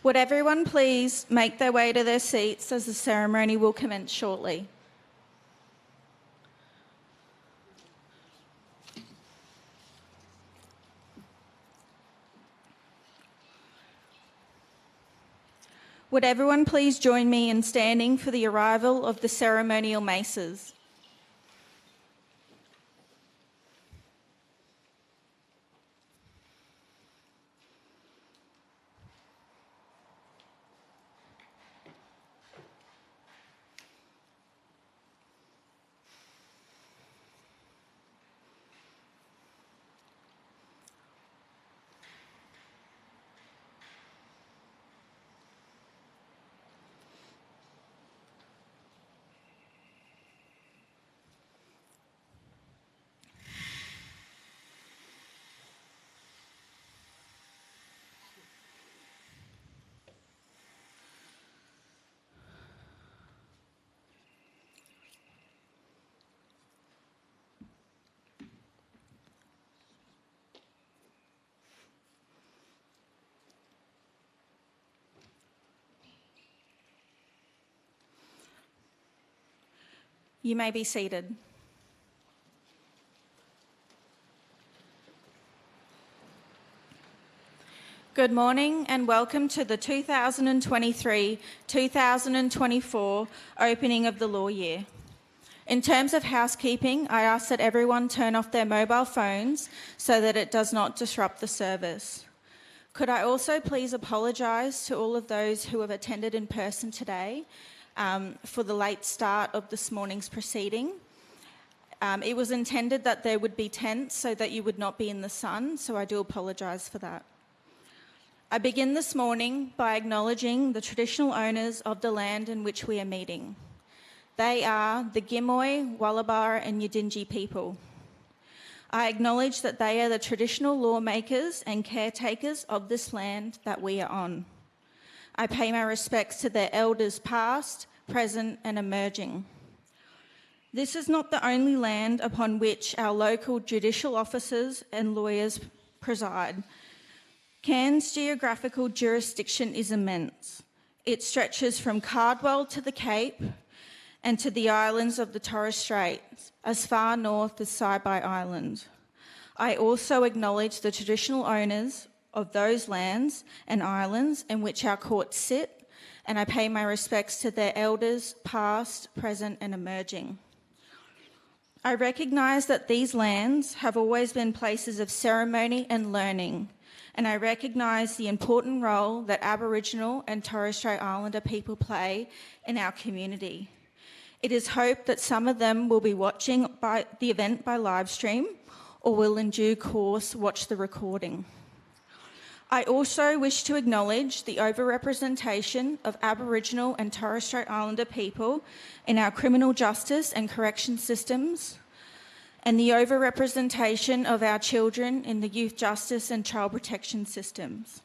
Would everyone please make their way to their seats as the ceremony will commence shortly. Would everyone please join me in standing for the arrival of the ceremonial maces? You may be seated. Good morning and welcome to the 2023-2024 opening of the law year. In terms of housekeeping, I ask that everyone turn off their mobile phones so that it does not disrupt the service. Could I also please apologise to all of those who have attended in person today for the late start of this morning's proceeding. It was intended that there would be tents so that you would not be in the sun, so I do apologise for that. I begin this morning by acknowledging the traditional owners of the land in which we are meeting. They are the Gimuy Walubara Yidinji people. I acknowledge that they are the traditional lawmakers and caretakers of this land that we are on. I pay my respects to their elders past, present and emerging. This is not the only land upon which our local judicial officers and lawyers preside. Cairns' geographical jurisdiction is immense. It stretches from Cardwell to the Cape and to the islands of the Torres Straits, as far north as Saibai Island. I also acknowledge the traditional owners of those lands and islands in which our courts sit, and I pay my respects to their elders, past, present and emerging. I recognise that these lands have always been places of ceremony and learning, and I recognise the important role that Aboriginal and Torres Strait Islander people play in our community. It is hoped that some of them will be watching the event by live stream or will in due course watch the recording. I also wish to acknowledge the overrepresentation of Aboriginal and Torres Strait Islander people in our criminal justice and correction systems, and the overrepresentation of our children in the youth justice and child protection systems.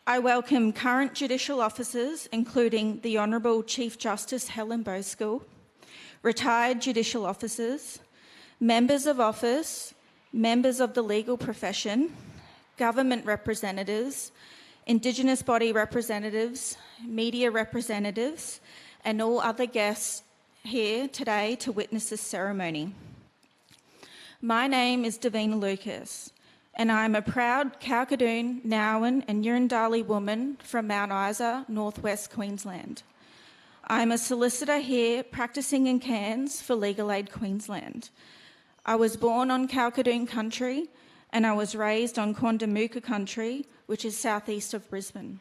I welcome current judicial officers, including the Honourable Chief Justice Helen Boscawen, retired judicial officers, members of office, members of the legal profession, government representatives, Indigenous body representatives, media representatives, and all other guests here today to witness this ceremony. My name is Davina Lucas, and I'm a proud Kalkadoon, Nauan and Yurundali woman from Mount Isa, northwest Queensland. I'm a solicitor here practising in Cairns for Legal Aid Queensland. I was born on Kalkadoon country and I was raised on Quandamooka country, which is southeast of Brisbane.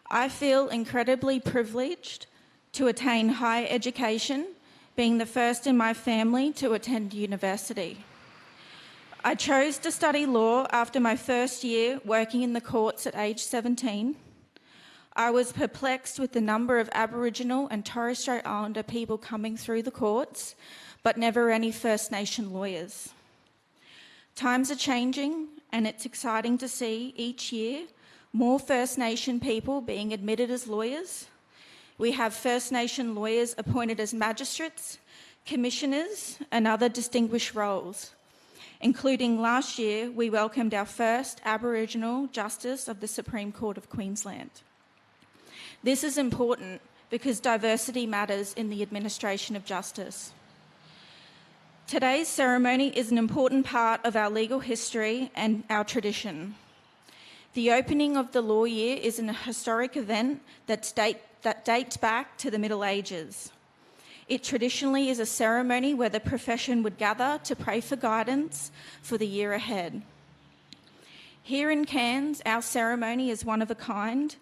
I feel incredibly privileged to attain higher education, being the first in my family to attend university. I chose to study law after my first year working in the courts at age 17. I was perplexed with the number of Aboriginal and Torres Strait Islander people coming through the courts, but never any First Nation lawyers. Times are changing, and it's exciting to see each year more First Nation people being admitted as lawyers. We have First Nation lawyers appointed as magistrates, commissioners, and other distinguished roles. including last year we welcomed our first Aboriginal Justice of the Supreme Court of Queensland. This is important because diversity matters in the administration of justice. Today's ceremony is an important part of our legal history and our tradition. The opening of the law year is an historic event that dates back to the Middle Ages. It traditionally is a ceremony where the profession would gather to pray for guidance for the year ahead. Here in Cairns, our ceremony is one of a kind.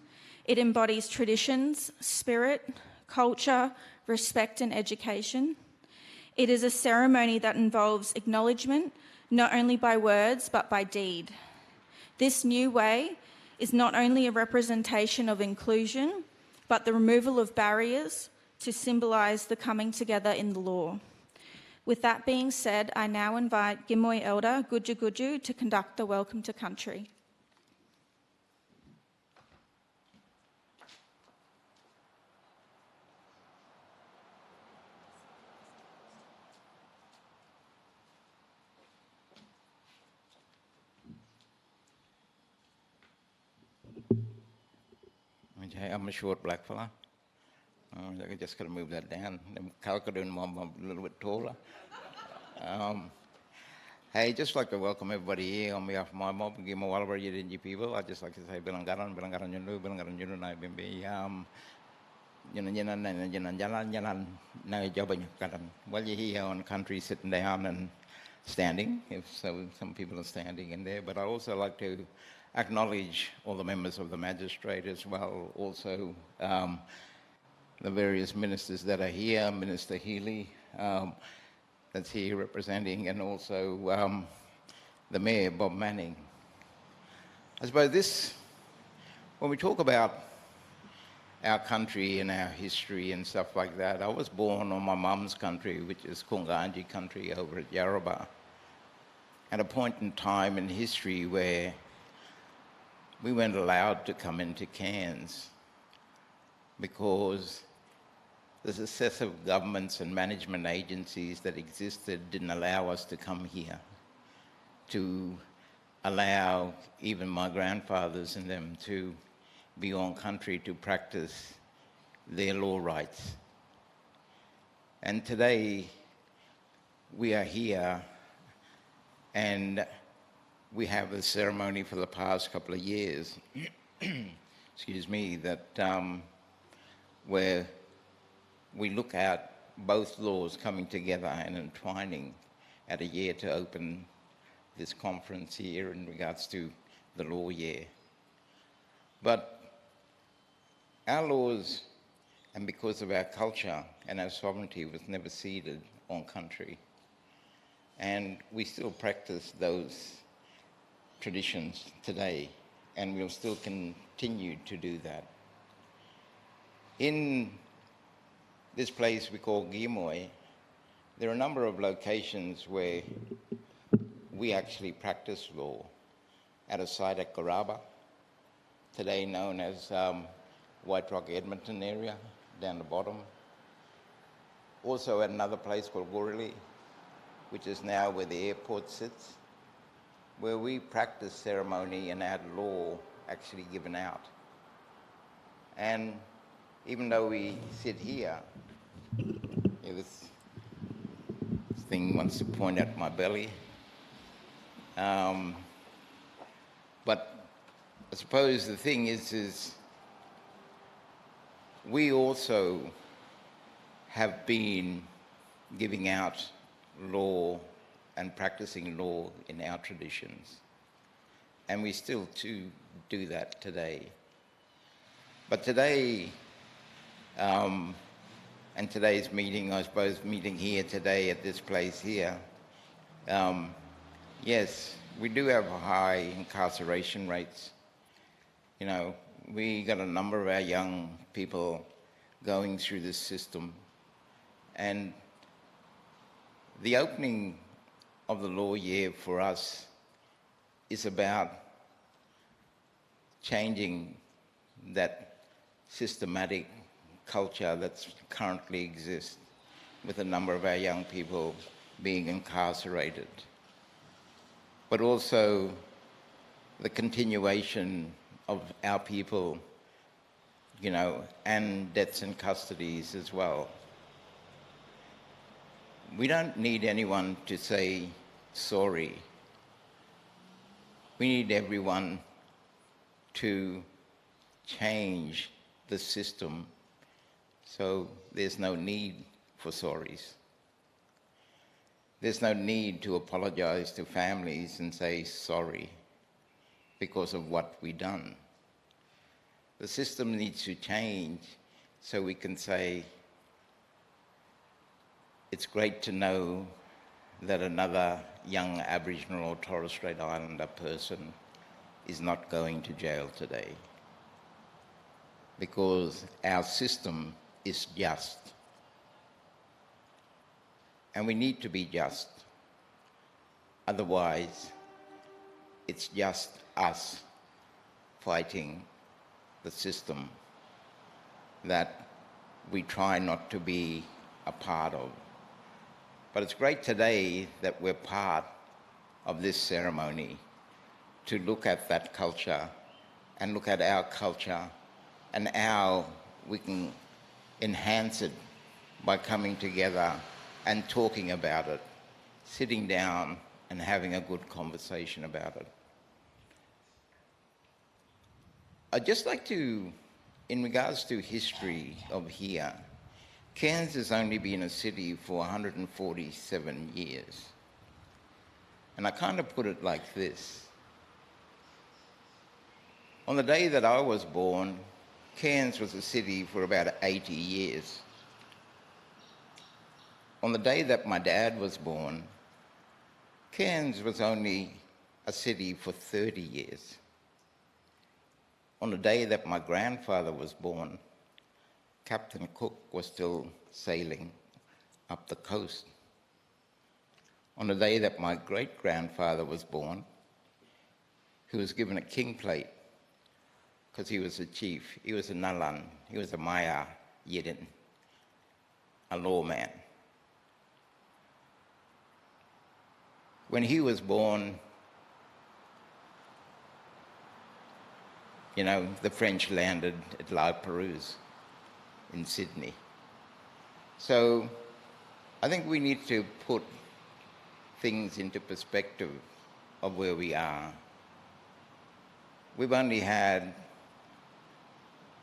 It embodies traditions, spirit, culture, respect and education. It is a ceremony that involves acknowledgement, not only by words, but by deed. This new way is not only a representation of inclusion, but the removal of barriers to symbolise the coming together in the law. With that being said, I now invite Gimuy Elder Gudju Gudju to conduct the Welcome to Country. I'm a short black fella. I just got to move that down. I'm a little bit taller. Hey, just like to welcome everybody here on behalf of my mob, Gimuy Walubara Yidinji people. I'd just like to say, Bilangaran Yunu, Nai Bimbi, well, you're here on country sitting down and standing, some people are standing in there, but I also like to acknowledge all the members of the magistrate as well, also the various ministers that are here, Minister Healy, that's here representing, and also the Mayor, Bob Manning. I suppose when we talk about our country and our history and stuff like that, I was born on my mum's country, which is Kunganji country over at Yarrabah, at a point in time in history where we weren't allowed to come into Cairns because the successive governments and management agencies that existed didn't allow us to come here, to allow even my grandfathers and them to be on country to practice their law rights. And today we are here and we have a ceremony for the past couple of years, excuse me, that where we look at both laws coming together and entwining at a year to open this conference here in regards to the law year. But our laws, and because of our culture and our sovereignty, was never ceded on country. And we still practice those traditions today, and we'll still continue to do that. In this place we call Gimuy, there are a number of locations where we actually practice law. At a site at Garaba, today known as White Rock Edmonton area, down the bottom. Also at another place called Gorley, which is now where the airport sits, where we practice ceremony and had law actually given out. And even though we sit here, this thing wants to point at my belly. But I suppose the thing is we also have been giving out law and practicing law in our traditions. And we still do that today. But today, and today's meeting, I suppose, meeting here today at this place here, yes, we do have high incarceration rates. You know, we got a number of our young people going through this system. And the opening of the law year for us is about changing that systematic culture that currently exists with a number of our young people being incarcerated. but also the continuation of our people, you know, and deaths and custodies as well. We don't need anyone to say sorry. We need everyone to change the system so there's no need for sorries. There's no need to apologize to families and say sorry because of what we've done. The system needs to change so we can say, it's great to know that another young Aboriginal or Torres Strait Islander person is not going to jail today, because our system is just. And we need to be just. Otherwise, it's just us fighting the system that we try not to be a part of. But it's great today that we're part of this ceremony to look at that culture and look at our culture and how we can enhance it by coming together and talking about it, sitting down and having a good conversation about it. I'd just like to, in regards to history of here, Cairns has only been a city for 147 years. And I kind of put it like this. On the day that I was born, Cairns was a city for about 80 years. On the day that my dad was born, Cairns was only a city for 30 years. On the day that my grandfather was born, Captain Cook was still sailing up the coast. On the day that my great-grandfather was born, he was given a king plate because he was a chief. He was a Nalan. He was a Maya Yidin, a lawman. When he was born, you know, the French landed at La Perouse in Sydney. So I think we need to put things into perspective of where we are. We've only had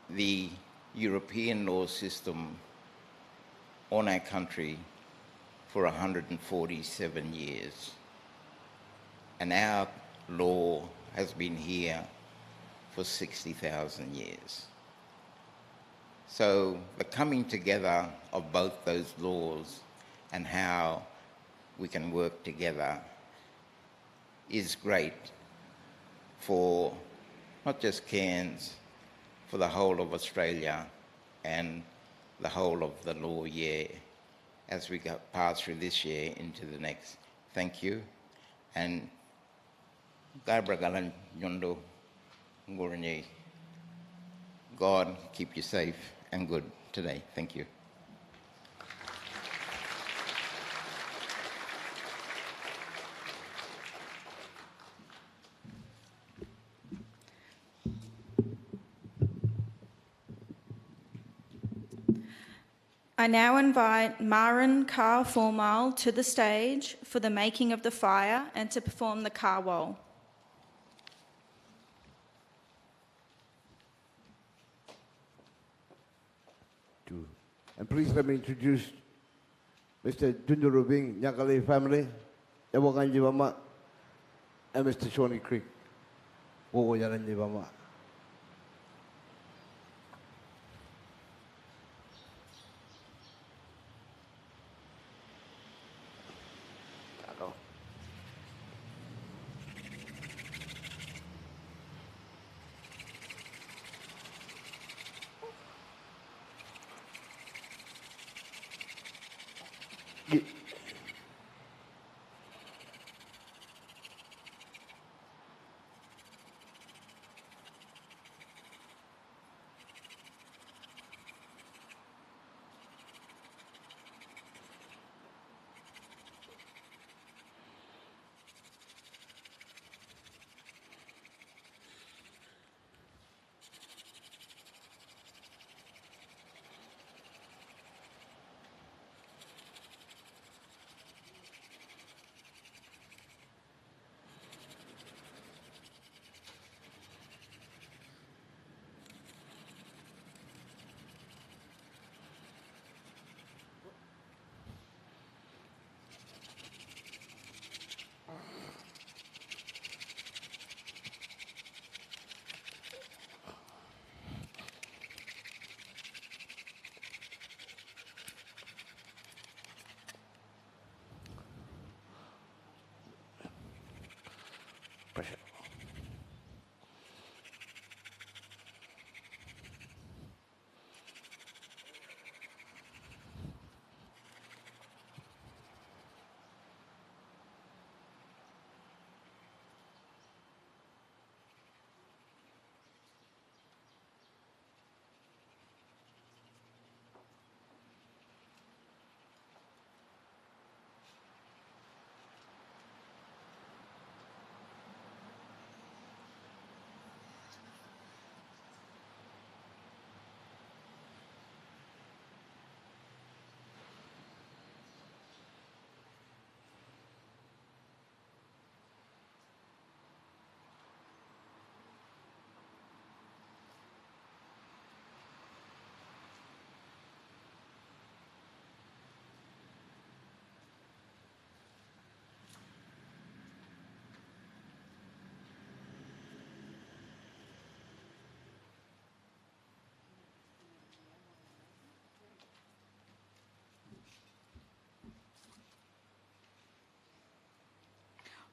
the European law system on our country for 147 years. And our law has been here for 60,000 years. So the coming together of both those laws and how we can work together is great for not just Cairns, for the whole of Australia and the whole of the law year as we pass through this year into the next. Thank you. And God keep you safe and good today. Thank you. I now invite Marin Kar Formal to the stage for the making of the fire and to perform the car wall. And please let me introduce Mr. Dundurubing Nyakali family, Yawakanji Bama, and Mr. Shawnee Creek, Wogo Yaranji Bama.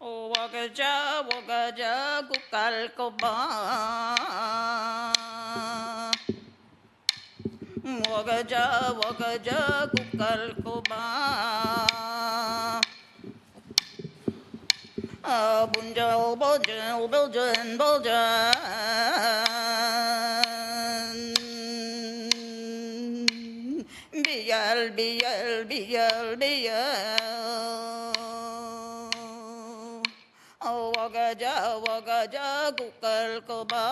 wagaja wagaja gukal koba wagaja wagaja gukal koba bunjal bojan bojan bojan biyal biyal biyal biyal wagaja wagaja gukal koba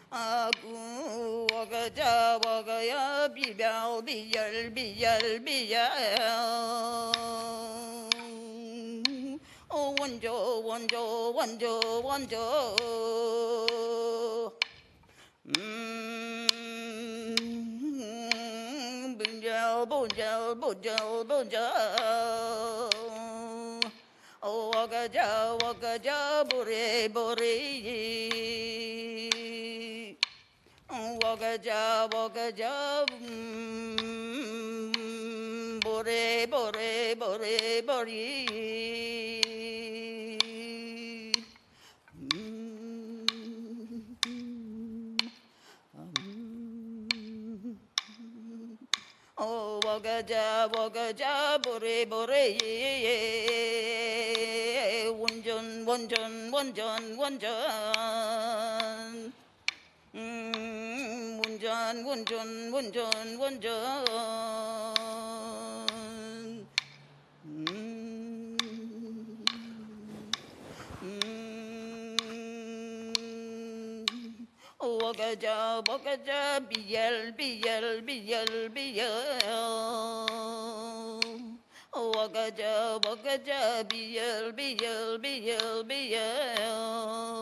aku wagaja wagaya biyal biyal biyal biyal wanjo wanjo wanjo wanjo Bojal, bojal, bojal. Wagaja, wagaja, bore, bore. Wagaja, wagaja, bore, bore, bore, bore. Wagaja, wagaja, bore, bore, wunjon, wunjon, wunjon, wunjon, wunjon, wunjon, wunjon, wunjon. Wagaja, wagaja, biyal, biyal, biyal, biyal. Wagaja, wagaja, biyal, biyal, biyal, biyal.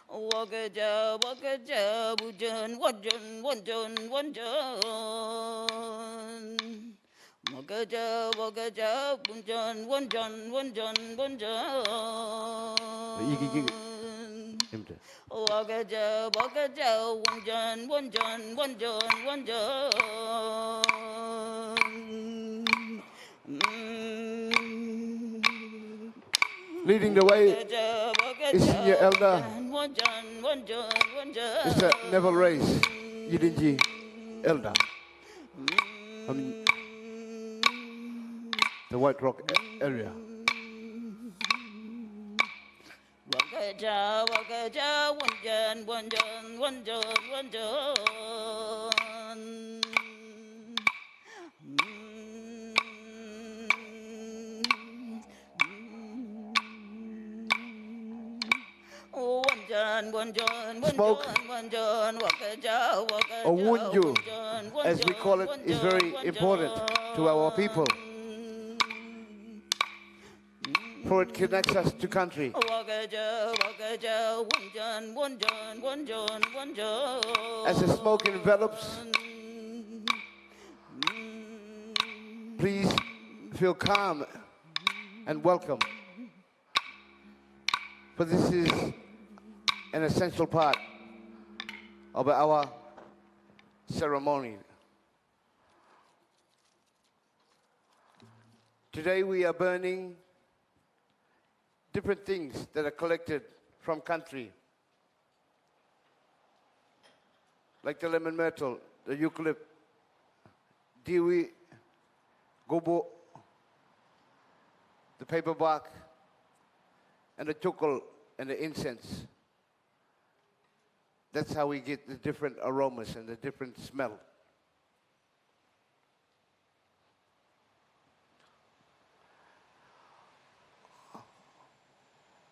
Wagaja, wagaja, wujan, wajan, wajan, wajan. Wagaja, wagaja, wunjan, wunjan, wunjan, wunjan. Wagaja, wagaja, wunjan, wunjan, wunjan, wunjan. Leading the way is senior elder, Mr. Neville Race, Yidinji elder. The White Rock area. Wagaja, wagaja, wanjan, wanjan, wanjan, wanjan. Smoke, or wunju, as we call it, is very important to our people, for it connects us to country. As the smoke envelops, please feel calm and welcome, for this is an essential part of our ceremony. Today we are burning different things that are collected from country, like the lemon myrtle, the eucalypt, Gimuy, gobo, the paper bark, and the chokol and the incense. That's how we get the different aromas and the different smell.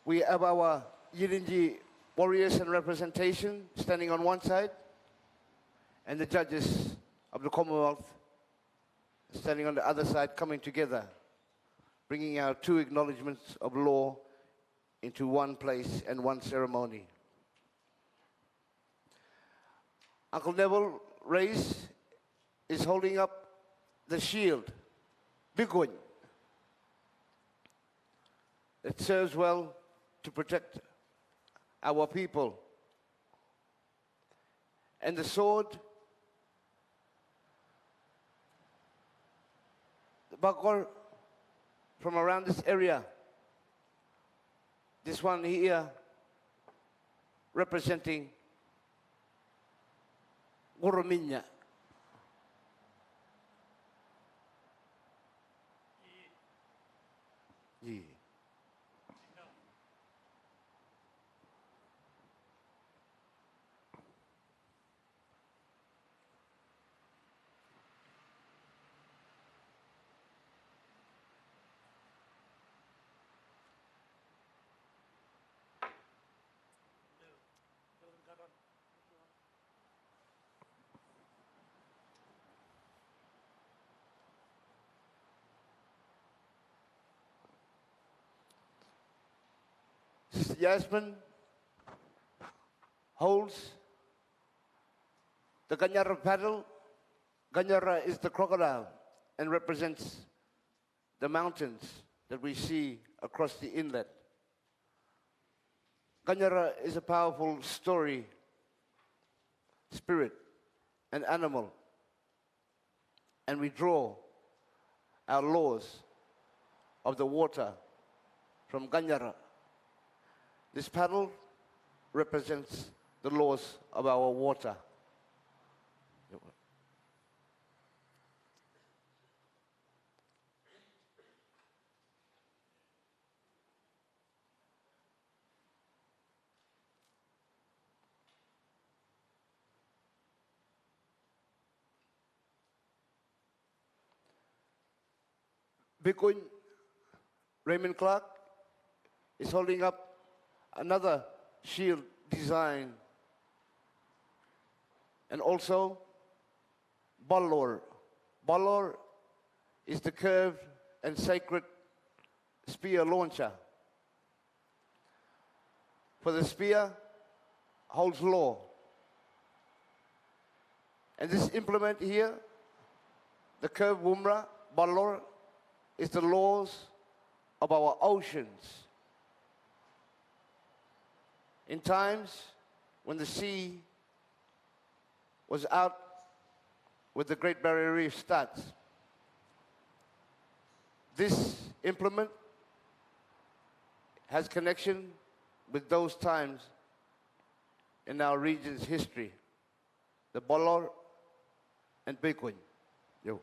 We have our Yidinji warriors and representation standing on one side, and the judges of the Commonwealth standing on the other side, coming together, bringing our two acknowledgements of law into one place and one ceremony. Uncle Neville Race is holding up the shield, Biguin. It serves well to protect our people. And the sword bakor from around this area. This one here representing Guruminya. Yeah. Sister Yasmin holds the Ganyara paddle. Ganyara is the crocodile and represents the mountains that we see across the inlet. Ganyara is a powerful story, spirit, and animal. And we draw our laws of the water from Ganyara. This paddle represents the laws of our water. Bikun Raymond Clark is holding up another shield design, and also Balor. Balor is the curved and sacred spear launcher. For the spear holds law. And this implement here, the curved Wumra, Balor, is the laws of our oceans. In times when the sea was out with the Great Barrier Reef starts, this implement has connection with those times in our region's history, the Bolor and Bikun. Yo.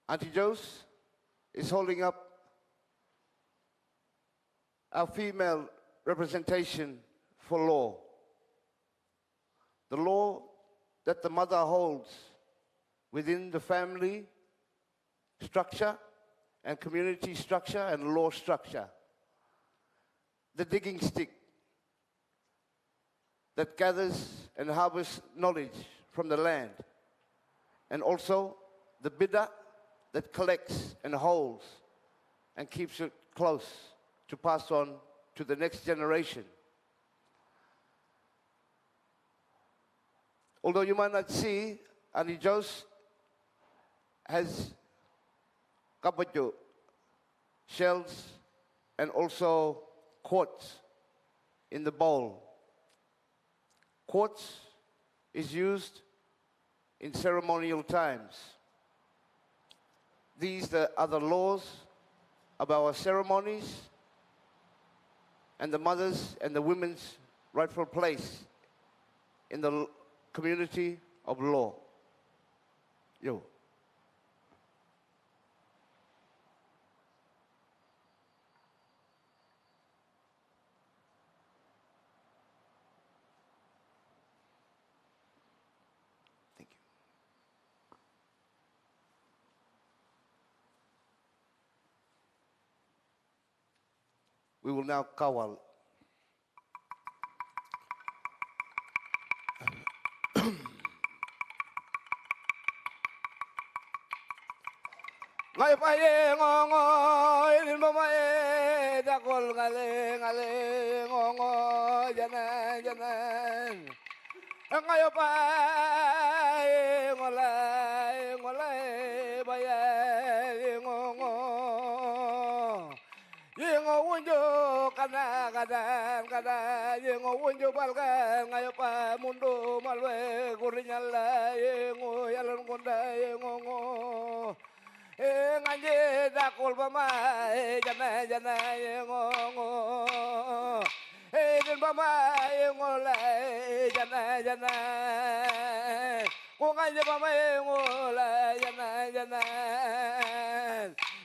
Auntie Jose is holding up our female representation for law. The law that the mother holds within the family structure and community structure and law structure. The digging stick that gathers and harvests knowledge from the land. And also the bidder that collects and holds and keeps it close to pass on to the next generation. Although you might not see, Auntie Jose has kabajo, shells, and also quartz in the bowl. Quartz is used in ceremonial times. These are the laws of our ceremonies and the mothers and the women's rightful place in the community of law. Yo. Thank you. We will now kawal. Ngay pa ye ngongo ilin mamae dakol ngale ngale ngongo janan janan ngayo pa ngolai baya ngongo yengo unjo kana yengo unjo balkan ngayo pa mundo malwe kurinyala yengo yalan konda yengo nganje dakul bama jana yengo den bama yengo la jana ko nganje bama yengo la jana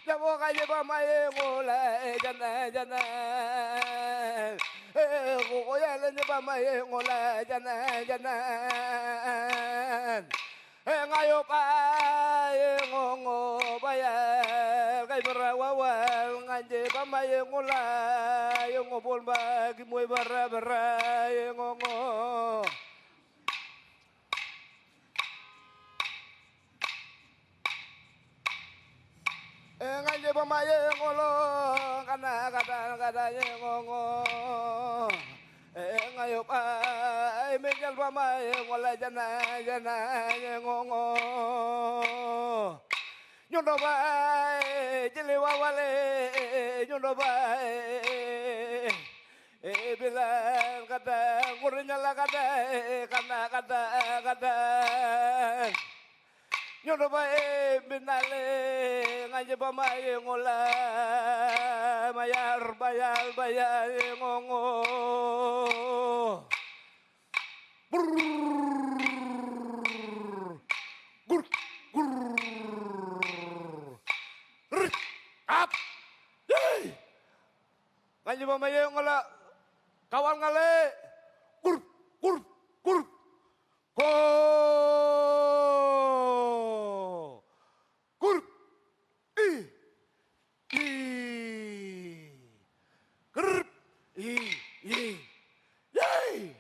jabo nganje bama yengo la jana ko yalan bama yengo la jana ngayo pa yengo baya kai berawal nganje bama yengo la yengo bolba Gimuy bara yengo nganje bama yengo lo kana yengo ngayo pa menjal bama yengo la jana yengo nyondo ba jeli wawale nyondo ba bilang kata kurinyala kata kana nyondo ba binale ngaje bama yengola bayar ngongo up ngaji bama yengola kawan ngale kur ko kur i kur i yay.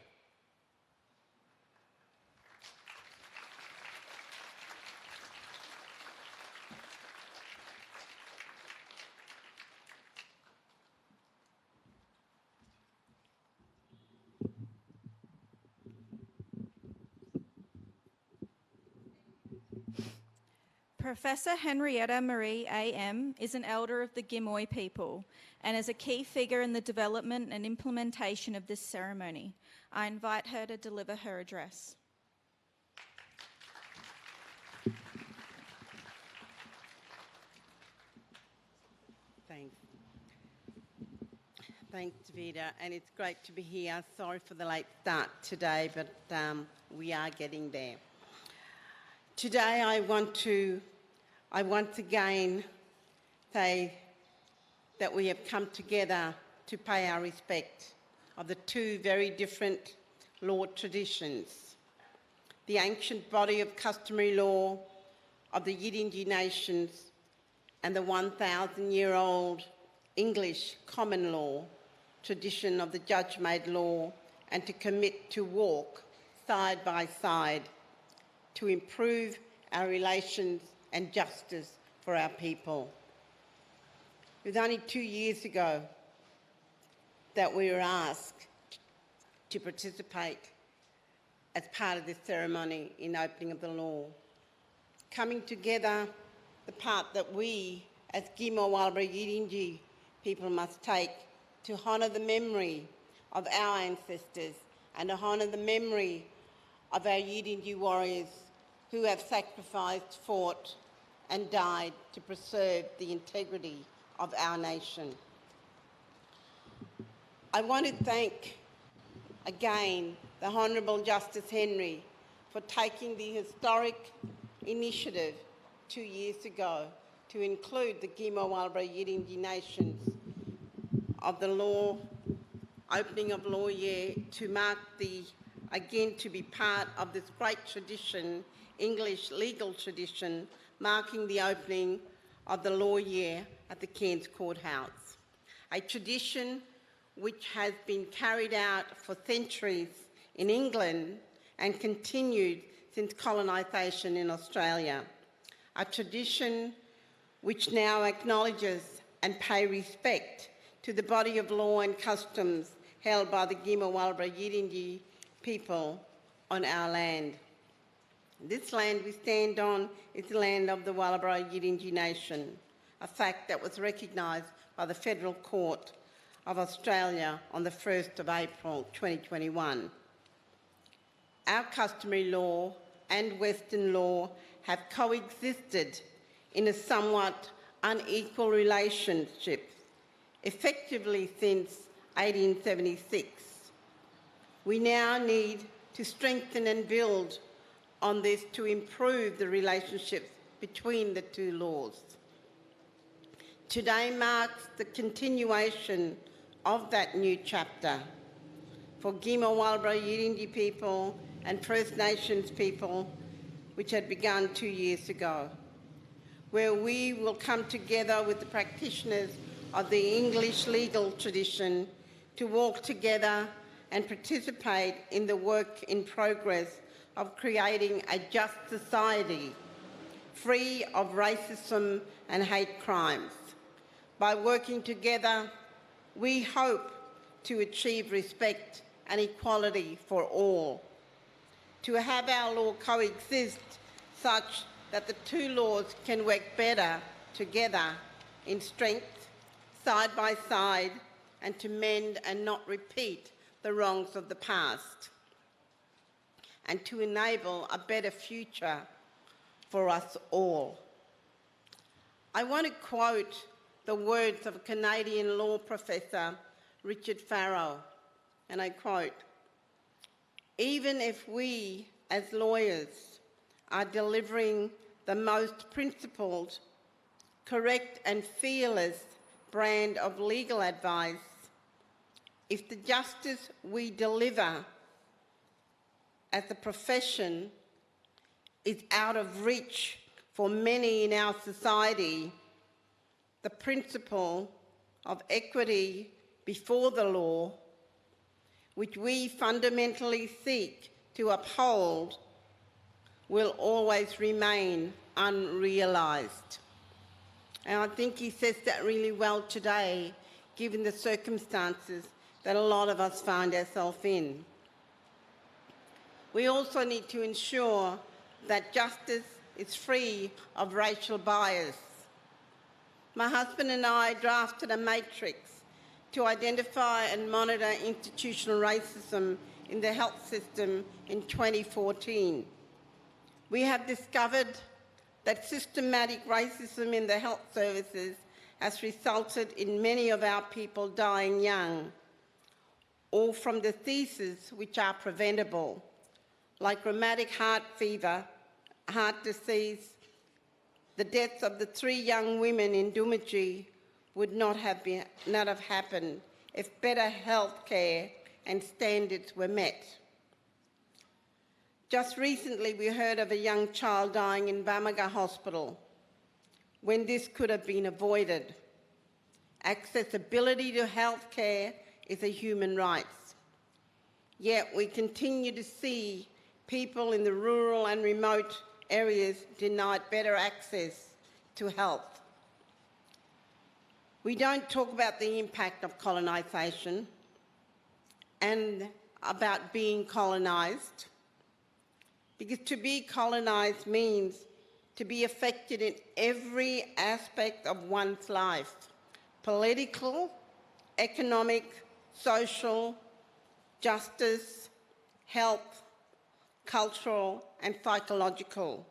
Professor Henrietta Marie AM is an elder of the Gimuy people and is a key figure in the development and implementation of this ceremony. I invite her to deliver her address. Thanks, Vida, and it's great to be here. Sorry for the late start today, but we are getting there. Today I once again say that we have come together to pay our respect of the two very different law traditions. The ancient body of customary law of the Yidinji nations and the 1,000-year-old English common law tradition of the judge-made law, and to commit to walk side by side to improve our relations and justice for our people. It was only 2 years ago that we were asked to participate as part of this ceremony in opening of the law. Coming together, the part that we as Gimuy Walubara Yidinji people must take to honour the memory of our ancestors and to honour the memory of our Yidinji warriors who have sacrificed, fought and died to preserve the integrity of our nation. I want to thank again the Honourable Justice Henry for taking the historic initiative 2 years ago to include the Gimuy Walubara Yidinji nations of the law, opening of law year, to mark again to be part of this great tradition, English legal tradition, marking the opening of the law year at the Cairns Courthouse. A tradition which has been carried out for centuries in England and continued since colonisation in Australia. A tradition which now acknowledges and pay respect to the body of law and customs held by the Gimuy Walubara Yidinji people on our land. This land we stand on is the land of the Walubara Yidinji Nation, a fact that was recognised by the Federal Court of Australia on the 1st of April 2021. Our customary law and Western law have coexisted in a somewhat unequal relationship, effectively since 1876. We now need to strengthen and build on this to improve the relationship between the two laws. Today marks the continuation of that new chapter for Gimuy Walubara Yidinji people and First Nations people, which had begun 2 years ago, where we will come together with the practitioners of the English legal tradition to walk together and participate in the work in progress of creating a just society free of racism and hate crimes. By working together, we hope to achieve respect and equality for all, to have our law coexist such that the two laws can work better together in strength, side by side, and to mend and not repeat the wrongs of the past, and to enable a better future for us all. I want to quote the words of a Canadian law professor, Richard Farrow, and I quote, "Even if we as lawyers are delivering the most principled, correct and fearless brand of legal advice, if the justice we deliver as a profession is out of reach for many in our society, the principle of equity before the law, which we fundamentally seek to uphold, will always remain unrealised." And I think he says that really well today, given the circumstances that a lot of us find ourselves in. We also need to ensure that justice is free of racial bias. My husband and I drafted a matrix to identify and monitor institutional racism in the health system in 2014. We have discovered that systematic racism in the health services has resulted in many of our people dying young, or from diseases which are preventable, like rheumatic heart fever, heart disease. The deaths of the 3 young women in Gimuy would not have happened if better health care and standards were met. Just recently, we heard of a young child dying in Bamaga Hospital when this could have been avoided. Accessibility to health care is a human right. Yet we continue to see people in the rural and remote areas denied better access to health. We don't talk about the impact of colonisation and about being colonised, because to be colonised means to be affected in every aspect of one's life: political, economic, social, justice, health, cultural and psychological.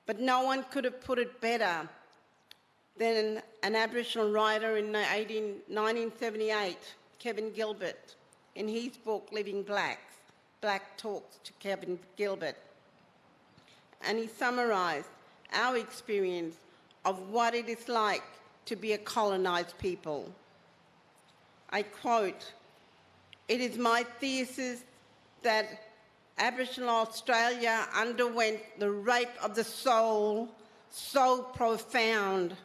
But no one could have put it better than an Aboriginal writer in 1978, Kevin Gilbert, in his book Living Blacks, Black Talks to Kevin Gilbert. And he summarised our experience of what it is like to be a colonised people. I quote, "It is my thesis that Aboriginal Australia underwent the rape of the soul so profound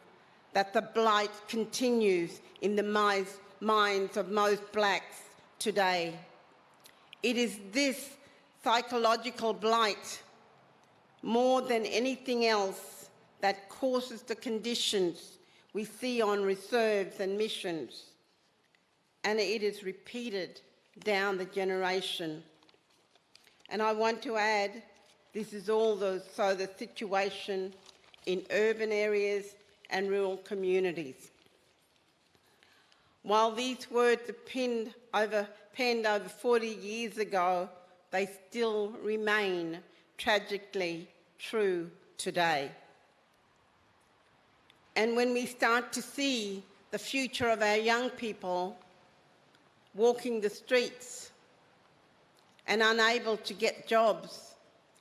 that the blight continues in the minds of most blacks today. It is this psychological blight, more than anything else, that causes the conditions we see on reserves and missions, and it is repeated down the generation. And I want to add, this is also the situation in urban areas and rural communities. While these words are penned over 40 years ago, they still remain tragically true today. And when we start to see the future of our young people walking the streets and unable to get jobs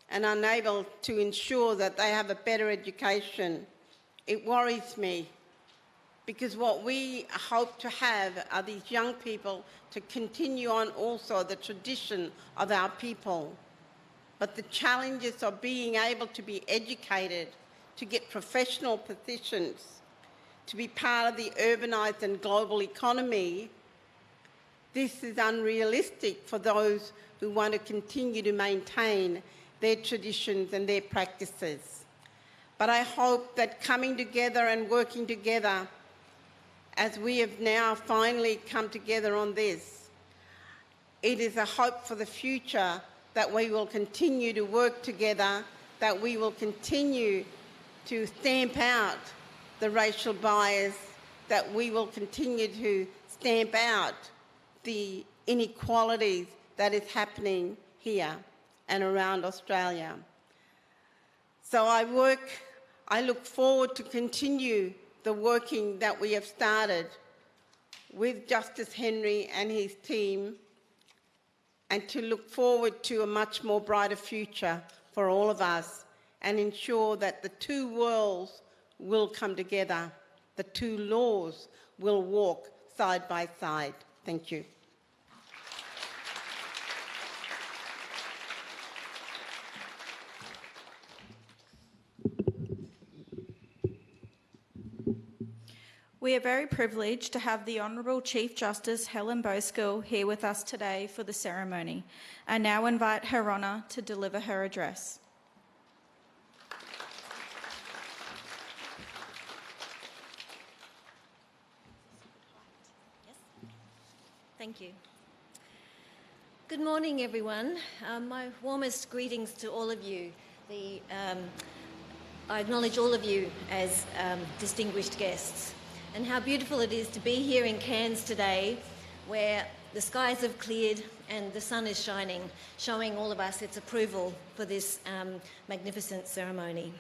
and unable to ensure that they have a better education, it worries me, because what we hope to have are these young people to continue on also the tradition of our people. But the challenges of being able to be educated, to get professional positions, to be part of the urbanised and global economy, this is unrealistic for those who want to continue to maintain their traditions and their practices. But I hope that coming together and working together, as we have now finally come together on this, it is a hope for the future that we will continue to work together, that we will continue to stamp out the racial bias, that we will continue to stamp out the inequalities that is happening here and around Australia. So I look forward to continue the working that we have started with Justice Henry and his team, and to look forward to a much more brighter future for all of us, and ensure that the two worlds will come together, the two laws will walk side by side. Thank you. We are very privileged to have the Honourable Chief Justice Helen Boskill here with us today for the ceremony. I now invite Her Honour to deliver her address. Thank you. Good morning, everyone. My warmest greetings to all of you. I acknowledge all of you as distinguished guests, and how beautiful it is to be here in Cairns today, where the skies have cleared and the sun is shining, showing all of us its approval for this magnificent ceremony.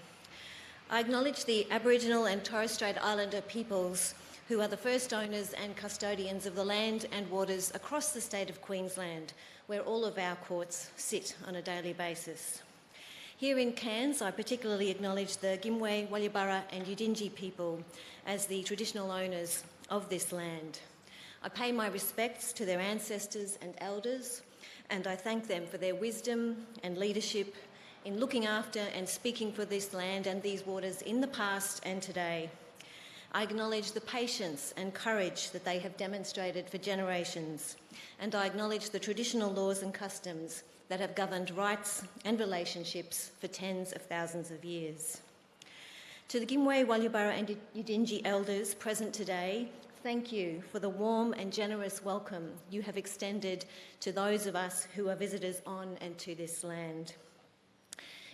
I acknowledge the Aboriginal and Torres Strait Islander peoples, who are the first owners and custodians of the land and waters across the state of Queensland, where all of our courts sit on a daily basis. Here in Cairns, I particularly acknowledge the Gimuy Walubara Yidinji people as the traditional owners of this land. I pay my respects to their ancestors and elders, and I thank them for their wisdom and leadership in looking after and speaking for this land and these waters in the past and today. I acknowledge the patience and courage that they have demonstrated for generations, and I acknowledge the traditional laws and customs that have governed rights and relationships for tens of thousands of years. To the Gimuy Walubara Yidinji elders present today, thank you for the warm and generous welcome you have extended to those of us who are visitors on and to this land.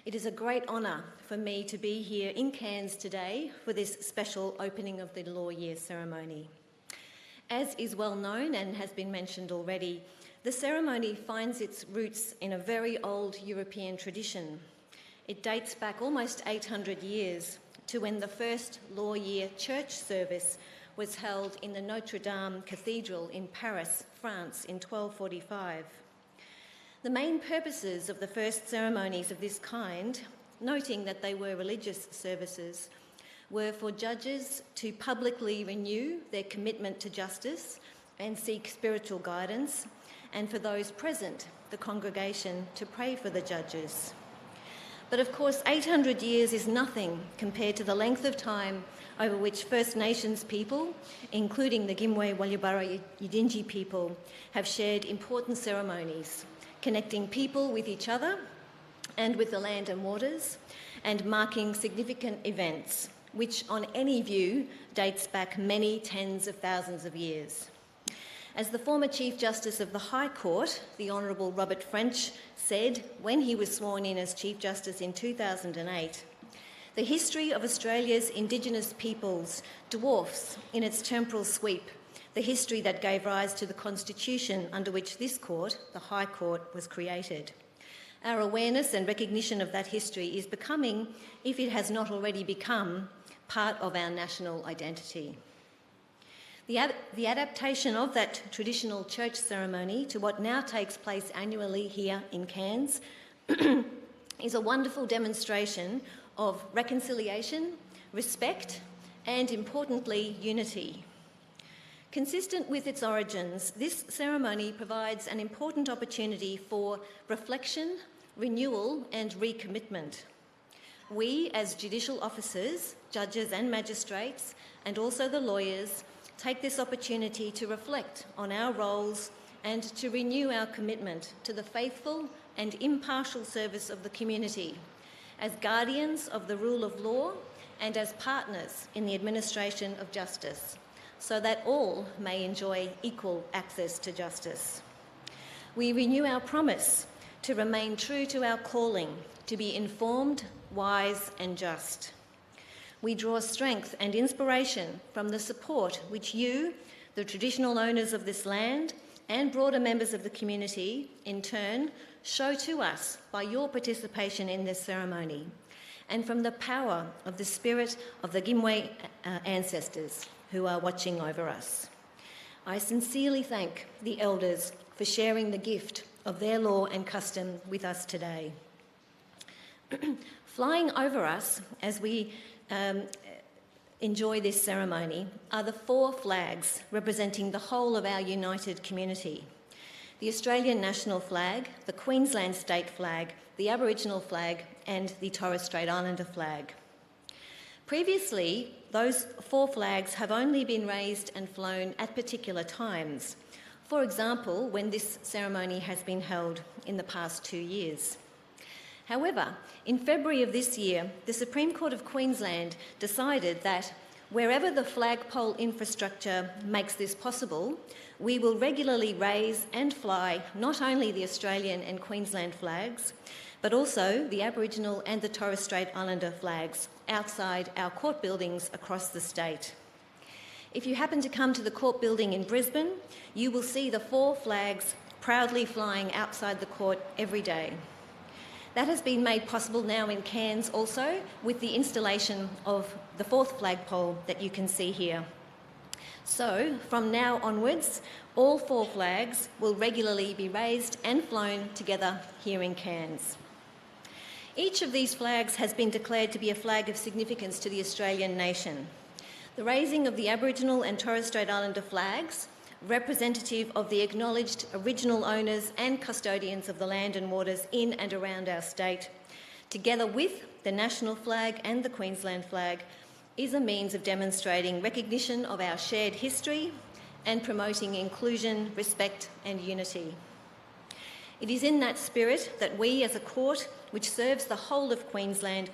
It is a great honour for me to be here in Cairns today for this special opening of the Law Year ceremony. As is well known and has been mentioned already, the ceremony finds its roots in a very old European tradition. It dates back almost 800 years to when the first Law Year church service was held in the Notre Dame Cathedral in Paris, France in 1245. The main purposes of the first ceremonies of this kind, noting that they were religious services, were for judges to publicly renew their commitment to justice and seek spiritual guidance, and for those present, the congregation, to pray for the judges. But of course, 800 years is nothing compared to the length of time over which First Nations people, including the Gimuy Walubara Yidinji people, have shared important ceremonies, connecting people with each other and with the land and waters, and marking significant events, which on any view dates back many tens of thousands of years. As the former Chief Justice of the High Court, the Honourable Robert French, said when he was sworn in as Chief Justice in 2008, the history of Australia's Indigenous peoples dwarfs in its temporal sweep the history that gave rise to the Constitution under which this court, the High Court, was created. Our awareness and recognition of that history is becoming, if it has not already become, part of our national identity. The adaptation of that traditional church ceremony to what now takes place annually here in Cairns is a wonderful demonstration of reconciliation, respect, and importantly, unity. Consistent with its origins, this ceremony provides an important opportunity for reflection, renewal, and recommitment. We, as judicial officers, judges and magistrates, and also the lawyers, take this opportunity to reflect on our roles and to renew our commitment to the faithful and impartial service of the community as guardians of the rule of law and as partners in the administration of justice, so that all may enjoy equal access to justice. We renew our promise to remain true to our calling, to be informed, wise and just. We draw strength and inspiration from the support which you, the traditional owners of this land, and broader members of the community, in turn, show to us by your participation in this ceremony, and from the power of the spirit of the Gimuy ancestors who are watching over us. I sincerely thank the elders for sharing the gift of their law and custom with us today. Flying over us as we enjoy this ceremony are the 4 flags representing the whole of our united community: the Australian national flag, the Queensland state flag, the Aboriginal flag, and the Torres Strait Islander flag. Previously, those 4 flags have only been raised and flown at particular times. For example, when this ceremony has been held in the past 2 years. However, in February of this year, the Supreme Court of Queensland decided that wherever the flagpole infrastructure makes this possible, we will regularly raise and fly not only the Australian and Queensland flags, but also the Aboriginal and the Torres Strait Islander flags outside our court buildings across the state. If you happen to come to the court building in Brisbane, you will see the 4 flags proudly flying outside the court every day. That has been made possible now in Cairns also with the installation of the 4th flagpole that you can see here. So, from now onwards, all 4 flags will regularly be raised and flown together here in Cairns. Each of these flags has been declared to be a flag of significance to the Australian nation. The raising of the Aboriginal and Torres Strait Islander flags, representative of the acknowledged original owners and custodians of the land and waters in and around our state, together with the national flag and the Queensland flag, is a means of demonstrating recognition of our shared history and promoting inclusion, respect and unity. It is in that spirit that we as a court, which serves the whole of Queensland,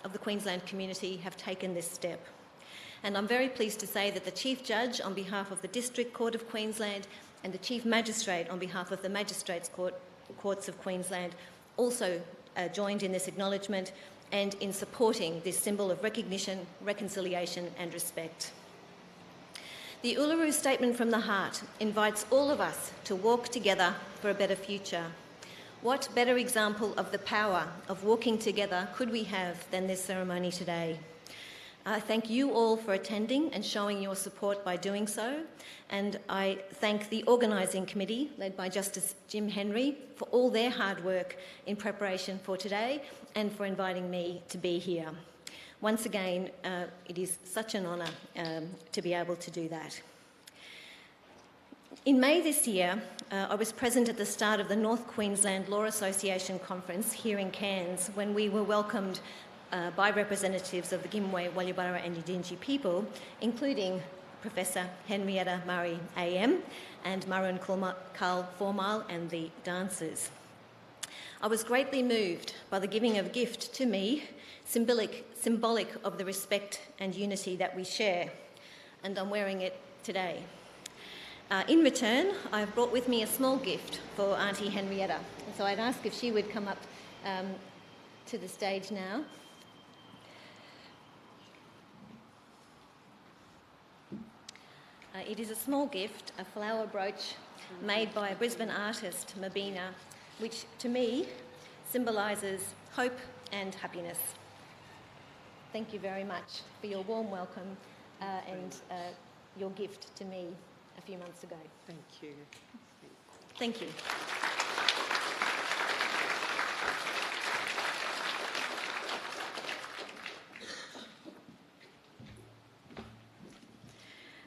of the Queensland community, have taken this step. And I'm very pleased to say that the Chief Judge on behalf of the District Court of Queensland and the Chief Magistrate on behalf of the Magistrates Courts of Queensland also joined in this acknowledgement and in supporting this symbol of recognition, reconciliation and respect. The Uluru Statement from the Heart invites all of us to walk together for a better future. What better example of the power of walking together could we have than this ceremony today? I thank you all for attending and showing your support by doing so, and I thank the organising committee led by Justice Jim Henry for all their hard work in preparation for today and for inviting me to be here. Once again, it is such an honour to be able to do that. In May this year, I was present at the start of the North Queensland Law Association conference here in Cairns when we were welcomed by representatives of the Gimuy Walubara Yidinji people, including Professor Henrietta Murray AM and Marun Karl Formal and the dancers. I was greatly moved by the giving of a gift to me, symbolic of the respect and unity that we share, and I'm wearing it today. In return, I've brought with me a small gift for Auntie Henrietta. And so I'd ask if she would come up to the stage now. It is a small gift, a flower brooch made by a Brisbane artist, Mabina, which to me symbolises hope and happiness. Thank you very much for your warm welcome and your gift to me a few months ago. Thank you. Thank you.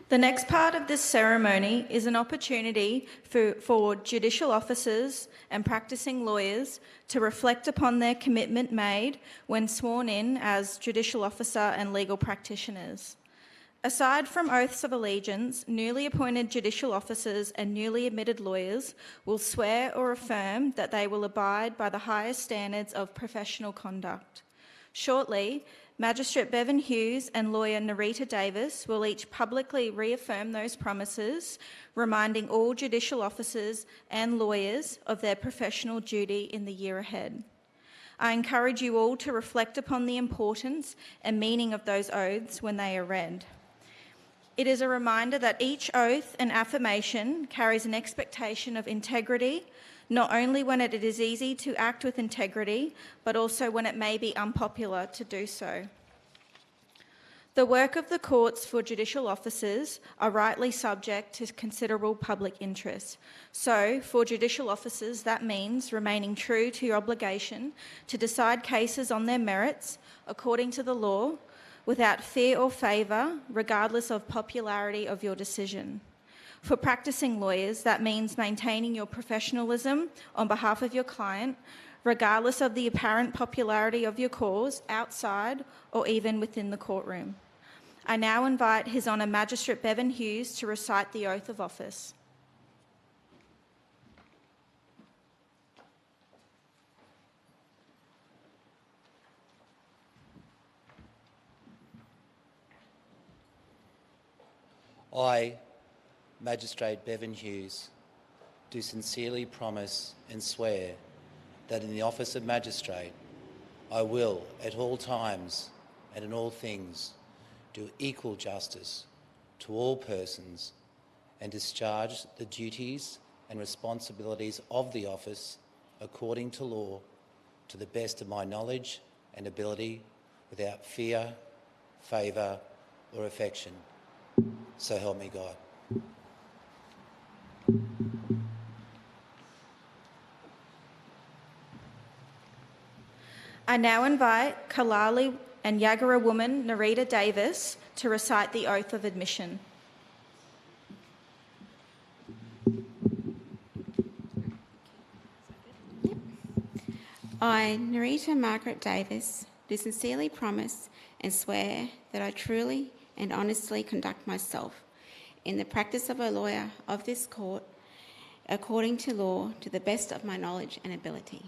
The next part of this ceremony is an opportunity for judicial officers and practising lawyers to reflect upon their commitment made when sworn in as judicial officer and legal practitioners. Aside from oaths of allegiance, newly appointed judicial officers and newly admitted lawyers will swear or affirm that they will abide by the highest standards of professional conduct. Shortly, Magistrate Bevan Hughes and lawyer Nerita Davis will each publicly reaffirm those promises, reminding all judicial officers and lawyers of their professional duty in the year ahead. I encourage you all to reflect upon the importance and meaning of those oaths when they are read. It is a reminder that each oath and affirmation carries an expectation of integrity, not only when it is easy to act with integrity, but also when it may be unpopular to do so. The work of the courts for judicial officers are rightly subject to considerable public interest. So, for judicial officers, that means remaining true to your obligation to decide cases on their merits, according to the law, without fear or favour, regardless of popularity of your decision. For practising lawyers, that means maintaining your professionalism on behalf of your client, regardless of the apparent popularity of your cause outside or even within the courtroom. I now invite His Honour Magistrate Bevan Hughes to recite the oath of office. I, Magistrate Bevan Hughes, do sincerely promise and swear that in the office of magistrate I will at all times and in all things do equal justice to all persons and discharge the duties and responsibilities of the office according to law to the best of my knowledge and ability without fear, favour or affection. So help me God. I now invite Kalali and Yagara woman Nerita Davis to recite the oath of admission. I, Nerita Margaret Davis, do sincerely promise and swear that I truly and honestly conduct myself in the practice of a lawyer of this court according to law to the best of my knowledge and ability.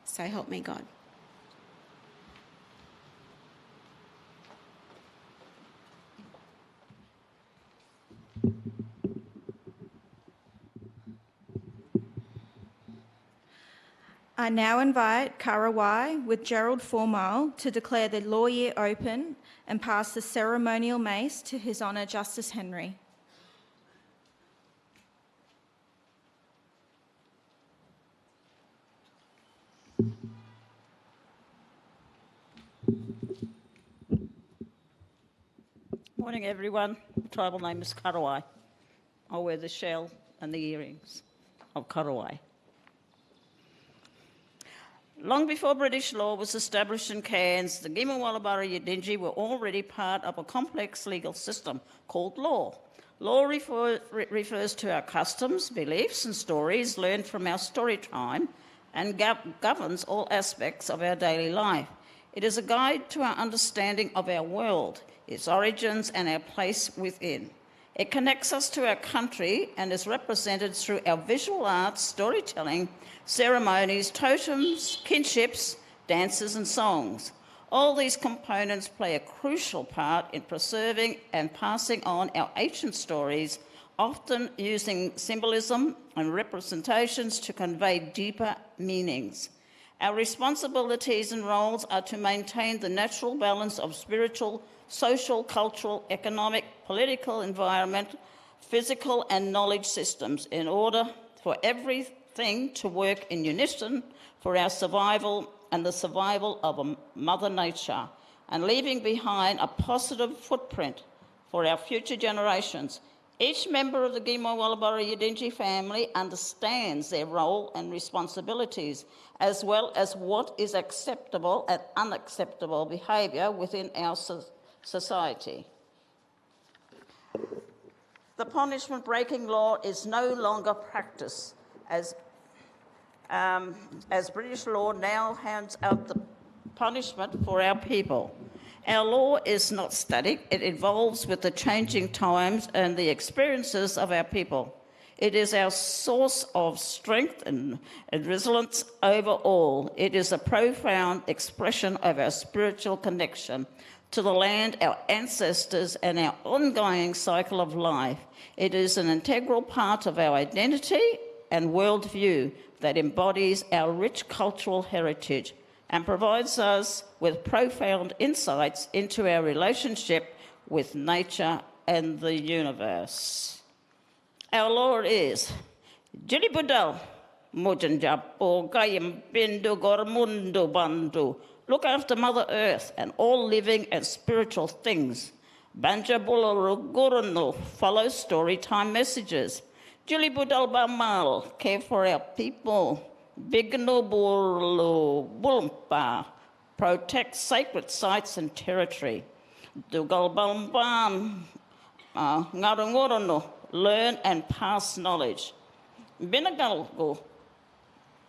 So help me God. I now invite Karawai with Gerald Formile to declare the law year open and pass the ceremonial mace to His Honour Justice Henry. Morning everyone, the tribal name is Karawai. I wear the shell and the earrings of Karawai. Long before British law was established in Cairns, the Gimuy Walubara Yidinji were already part of a complex legal system called law. Law refers to our customs, beliefs and stories learned from our story time and governs all aspects of our daily life. It is a guide to our understanding of our world, its origins and our place within. It connects us to our country and is represented through our visual arts, storytelling, ceremonies, totems, kinships, dances and songs. All these components play a crucial part in preserving and passing on our ancient stories often using symbolism and representations to convey deeper meanings. Our responsibilities and roles are to maintain the natural balance of spiritual, social, cultural, economic, political, environment, physical and knowledge systems in order for everything to work in unison for our survival and the survival of Mother Nature, and leaving behind a positive footprint for our future generations. Each member of the Gimuy Walubara Yidinji family understands their role and responsibilities, as well as what is acceptable and unacceptable behaviour within our society. The punishment breaking law is no longer practiced as British law now hands out the punishment for our people. Our law is not static, it evolves with the changing times and the experiences of our people. It is our source of strength and resilience over all. It is a profound expression of our spiritual connection to the land, our ancestors, and our ongoing cycle of life. It is an integral part of our identity and worldview that embodies our rich cultural heritage and provides us with profound insights into our relationship with nature and the universe. Our law is Jili Budal Mujanjapo Gayam Bindu Gormundu Bandu. Look after Mother Earth and all living and spiritual things. Banjabula Gurunu, follow story time messages. Jili Budal Bamal, care for our people. Bignobulu Bulumpa, protect sacred sites and territory. Dugal Balmbam Ngarungorono, learn and pass knowledge. Binagalgo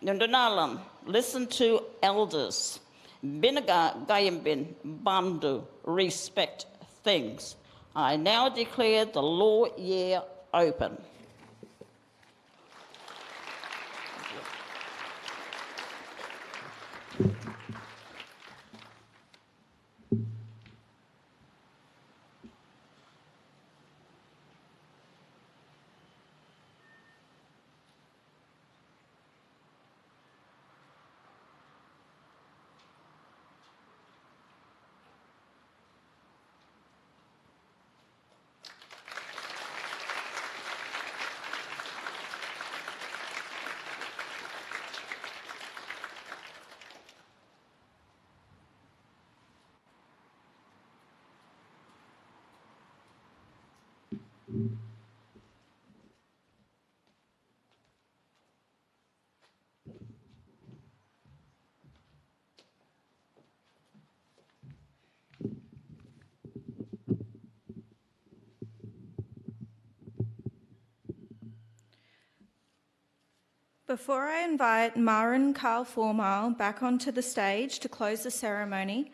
Nundanalam, listen to elders. Binaga Gayambin Bandu, respect things. I now declare the law year open. Before I invite Maren Carl Formal back onto the stage to close the ceremony,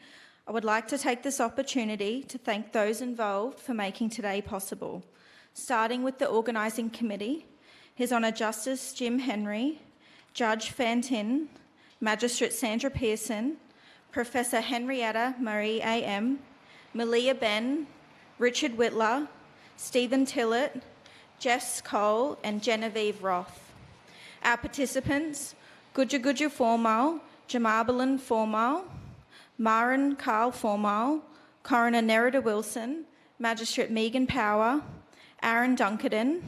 I would like to take this opportunity to thank those involved for making today possible, starting with the organising committee, His Honour Justice Jim Henry, Judge Fantin, Magistrate Sandra Pearson, Professor Henrietta Marie A.M., Malia Ben, Richard Whitler, Stephen Tillett, Jess Cole and Genevieve Roth. Our participants, Guja Formal, Jamabalan Formal, Maren Carl Formal, Coroner Nerida Wilson, Magistrate Megan Power, Aaron Dunkerton,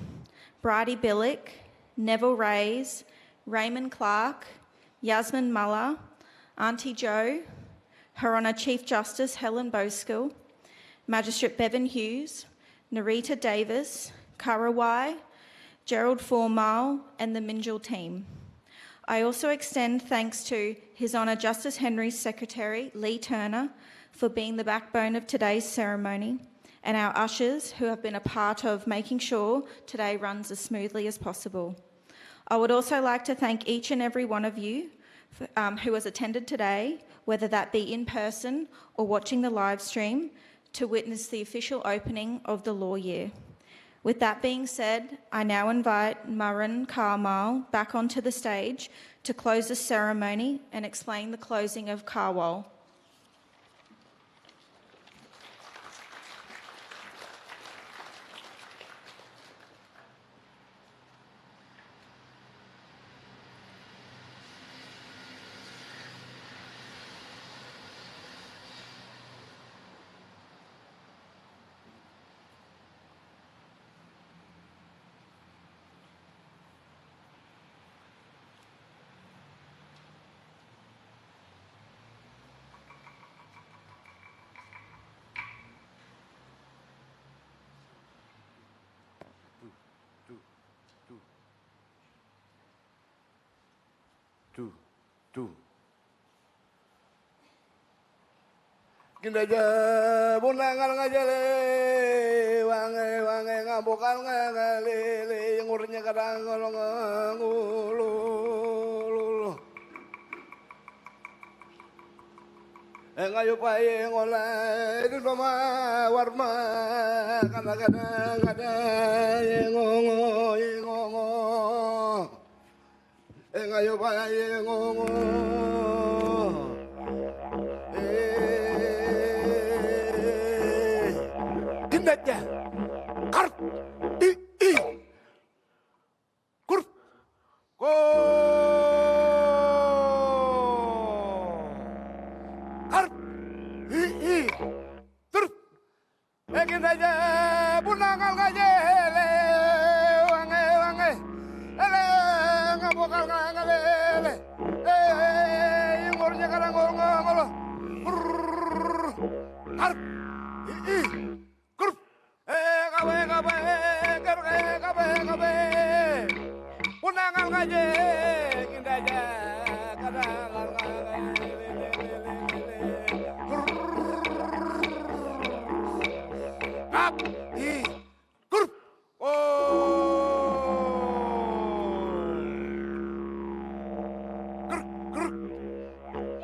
Bridie Billick, Neville Rays, Raymond Clark, Yasmin Muller, Auntie Jo, Her Honour Chief Justice Helen Boskill, Magistrate Bevan Hughes, Narita Davis, Karawai, Gerald Formal and the Minjil team. I also extend thanks to His Honour Justice Henry's Secretary, Lee Turner, for being the backbone of today's ceremony, and our ushers who have been a part of making sure today runs as smoothly as possible. I would also like to thank each and every one of you who has attended today, whether that be in person or watching the live stream, to witness the official opening of the law year. With that being said, I now invite Maren Carmal back onto the stage to close the ceremony and explain the closing of Carwal. 2. Kindaja bunangal ngajale wange ngambokal ngalele ngurnya kadang ngolong ngulu ngayo pae ngolai di mama warma kadang ngongo ngayo pae ngongo Kindaja kart i kurt ko kart i terus kindaja bunangal ngajele wange ele ngabokal ngalele ngornya kadang ngolo kart i kurp kabe unangal ngaje kindaja kadang kap i kurp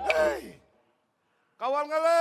hey kawal ngale